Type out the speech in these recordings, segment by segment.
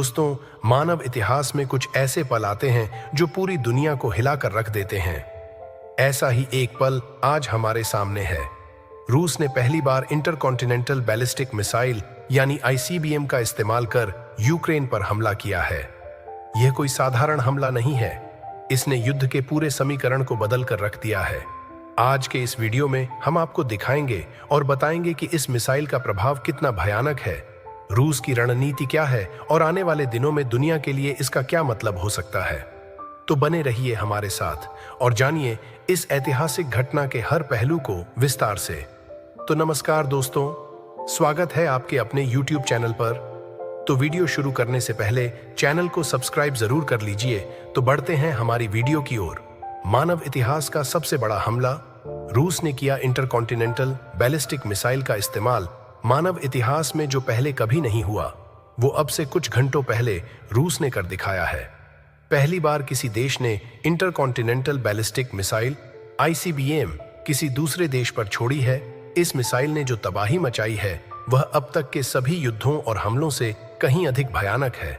दोस्तों, मानव इतिहास में कुछ ऐसे पल आते हैं जो पूरी दुनिया को हिलाकर रख देते हैं। ऐसा ही एक पल आज हमारे सामने है। रूस ने पहली बार इंटरकॉन्टिनेंटल बैलिस्टिक मिसाइल यानी आईसीबीएम का इस्तेमाल कर यूक्रेन पर हमला किया है। यह कोई साधारण हमला नहीं है, इसने युद्ध के पूरे समीकरण को बदल कर रख दिया है। आज के इस वीडियो में हम आपको दिखाएंगे और बताएंगे कि इस मिसाइल का प्रभाव कितना भयानक है, रूस की रणनीति क्या है और आने वाले दिनों में दुनिया के लिए इसका क्या मतलब हो सकता है। तो बने रहिए हमारे साथ और जानिए इस ऐतिहासिक घटना के हर पहलू को विस्तार से। तो नमस्कार दोस्तों, स्वागत है आपके अपने YouTube चैनल पर। तो वीडियो शुरू करने से पहले चैनल को सब्सक्राइब जरूर कर लीजिए। तो बढ़ते हैं हमारी वीडियो की ओर। मानव इतिहास का सबसे बड़ा हमला, रूस ने किया इंटरकॉन्टिनेंटल बैलिस्टिक मिसाइल का इस्तेमाल। मानव इतिहास में जो पहले कभी नहीं हुआ, वो अब से कुछ घंटों पहले रूस ने कर दिखाया है। पहली बार किसी देश ने इंटरकॉन्टिनेंटल बैलिस्टिक मिसाइल आईसीबीएम किसी दूसरे देश पर छोड़ी है। इस मिसाइल ने जो तबाही मचाई है वह अब तक के सभी युद्धों और हमलों से कहीं अधिक भयानक है।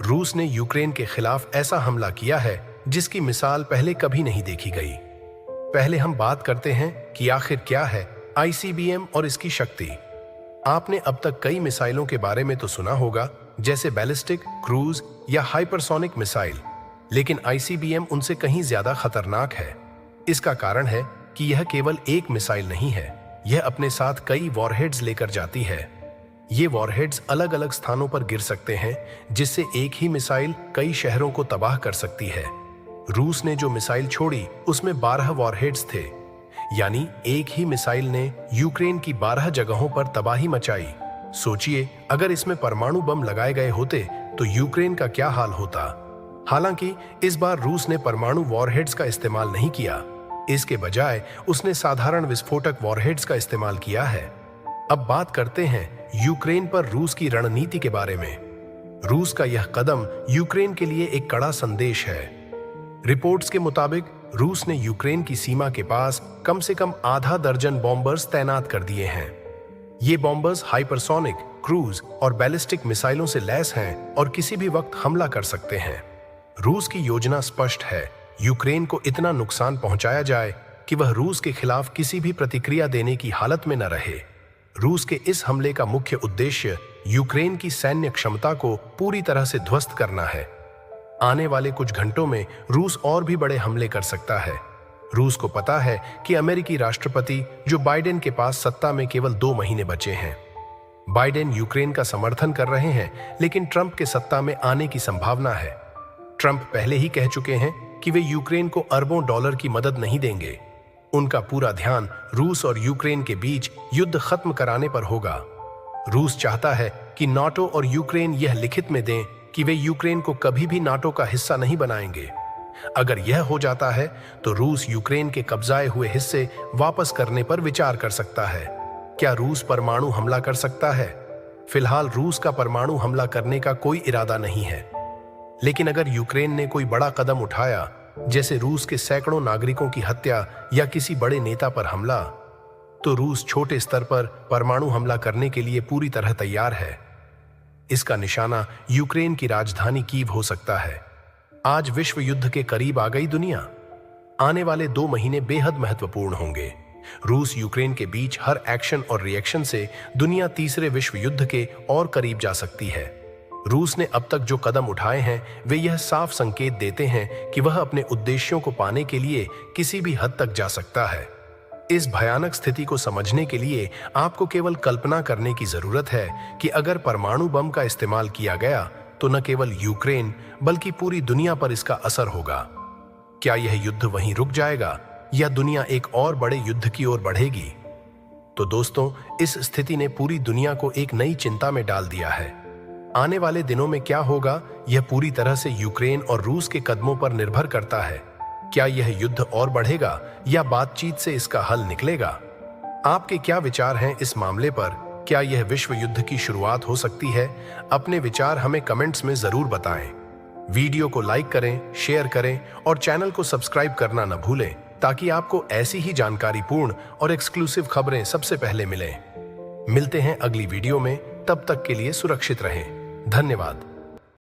रूस ने यूक्रेन के खिलाफ ऐसा हमला किया है जिसकी मिसाल पहले कभी नहीं देखी गई। पहले हम बात करते हैं कि आखिर क्या है आईसीबीएम और इसकी शक्ति। आपने अब तक कई मिसाइलों के बारे में तो सुना होगा, जैसे बैलिस्टिक, क्रूज या हाइपरसोनिक मिसाइल, लेकिन आईसीबीएम उनसे कहीं ज्यादा खतरनाक है। इसका कारण है कि यह केवल एक मिसाइल नहीं है, यह अपने साथ कई वॉरहेड्स लेकर जाती है। ये वॉरहेड्स अलग अलग स्थानों पर गिर सकते हैं, जिससे एक ही मिसाइल कई शहरों को तबाह कर सकती है। रूस ने जो मिसाइल छोड़ी उसमें 12 वॉरहेड्स थे, यानी एक ही मिसाइल ने यूक्रेन की 12 जगहों पर तबाही मचाई। सोचिए, अगर इसमें परमाणु बम लगाए गए होते तो यूक्रेन का क्या हाल होता। हालांकि इस बार रूस ने परमाणु वॉरहेड्स का इस्तेमाल नहीं किया, इसके बजाय उसने साधारण विस्फोटक वॉरहेड्स का इस्तेमाल किया है। अब बात करते हैं यूक्रेन पर रूस की रणनीति के बारे में। रूस का यह कदम यूक्रेन के लिए एक कड़ा संदेश है। रिपोर्ट्स के मुताबिक रूस ने यूक्रेन की सीमा के पास कम से कम आधा दर्जन बॉम्बर्स तैनात कर दिए हैं। ये बॉम्बर्स हाइपरसोनिक, क्रूज और बैलिस्टिक मिसाइलों से लैस हैं और किसी भी वक्त हमला कर सकते हैं। रूस की योजना स्पष्ट है, यूक्रेन को इतना नुकसान पहुंचाया जाए कि वह रूस के खिलाफ किसी भी प्रतिक्रिया देने की हालत में न रहे। रूस के इस हमले का मुख्य उद्देश्य यूक्रेन की सैन्य क्षमता को पूरी तरह से ध्वस्त करना है। आने वाले कुछ घंटों में रूस और भी बड़े हमले कर सकता है। रूस को पता है कि अमेरिकी राष्ट्रपति जो बाइडेन के पास सत्ता में केवल 2 महीने बचे हैं। बाइडेन यूक्रेन का समर्थन कर रहे हैं, लेकिन ट्रंप के सत्ता में आने की संभावना है। ट्रंप पहले ही कह चुके हैं कि वे यूक्रेन को अरबों डॉलर की मदद नहीं देंगे। उनका पूरा ध्यान रूस और यूक्रेन के बीच युद्ध खत्म कराने पर होगा। रूस चाहता है कि नाटो और यूक्रेन यह लिखित में दें कि वे यूक्रेन को कभी भी नाटो का हिस्सा नहीं बनाएंगे। अगर यह हो जाता है तो रूस यूक्रेन के कब्जाए हुए हिस्से वापस करने पर विचार कर सकता है। क्या रूस परमाणु हमला कर सकता है? फिलहाल रूस का परमाणु हमला करने का कोई इरादा नहीं है, लेकिन अगर यूक्रेन ने कोई बड़ा कदम उठाया, जैसे रूस के सैकड़ों नागरिकों की हत्या या किसी बड़े नेता पर हमला, तो रूस छोटे स्तर पर परमाणु हमला करने के लिए पूरी तरह तैयार है। इसका निशाना यूक्रेन की राजधानी कीव हो सकता है। आज विश्व युद्ध के करीब आ गई दुनिया। आने वाले 2 महीने बेहद महत्वपूर्ण होंगे। रूस यूक्रेन के बीच हर एक्शन और रिएक्शन से दुनिया तीसरे विश्व युद्ध के और करीब जा सकती है। रूस ने अब तक जो कदम उठाए हैं वे यह साफ संकेत देते हैं कि वह अपने उद्देश्यों को पाने के लिए किसी भी हद तक जा सकता है। इस भयानक स्थिति को समझने के लिए आपको केवल कल्पना करने की जरूरत है कि अगर परमाणु बम का इस्तेमाल किया गया तो न केवल यूक्रेन बल्कि पूरी दुनिया पर इसका असर होगा। क्या यह युद्ध वहीं रुक जाएगा या दुनिया एक और बड़े युद्ध की ओर बढ़ेगी? तो दोस्तों, इस स्थिति ने पूरी दुनिया को एक नई चिंता में डाल दिया है। आने वाले दिनों में क्या होगा, यह पूरी तरह से यूक्रेन और रूस के कदमों पर निर्भर करता है। क्या यह युद्ध और बढ़ेगा या बातचीत से इसका हल निकलेगा? आपके क्या विचार हैं इस मामले पर? क्या यह विश्व युद्ध की शुरुआत हो सकती है? अपने विचार हमें कमेंट्स में जरूर बताएं। वीडियो को लाइक करें, शेयर करें और चैनल को सब्सक्राइब करना न भूलें, ताकि आपको ऐसी ही जानकारीपूर्ण और एक्सक्लूसिव खबरें सबसे पहले मिलें। मिलते हैं अगली वीडियो में, तब तक के लिए सुरक्षित रहें। धन्यवाद।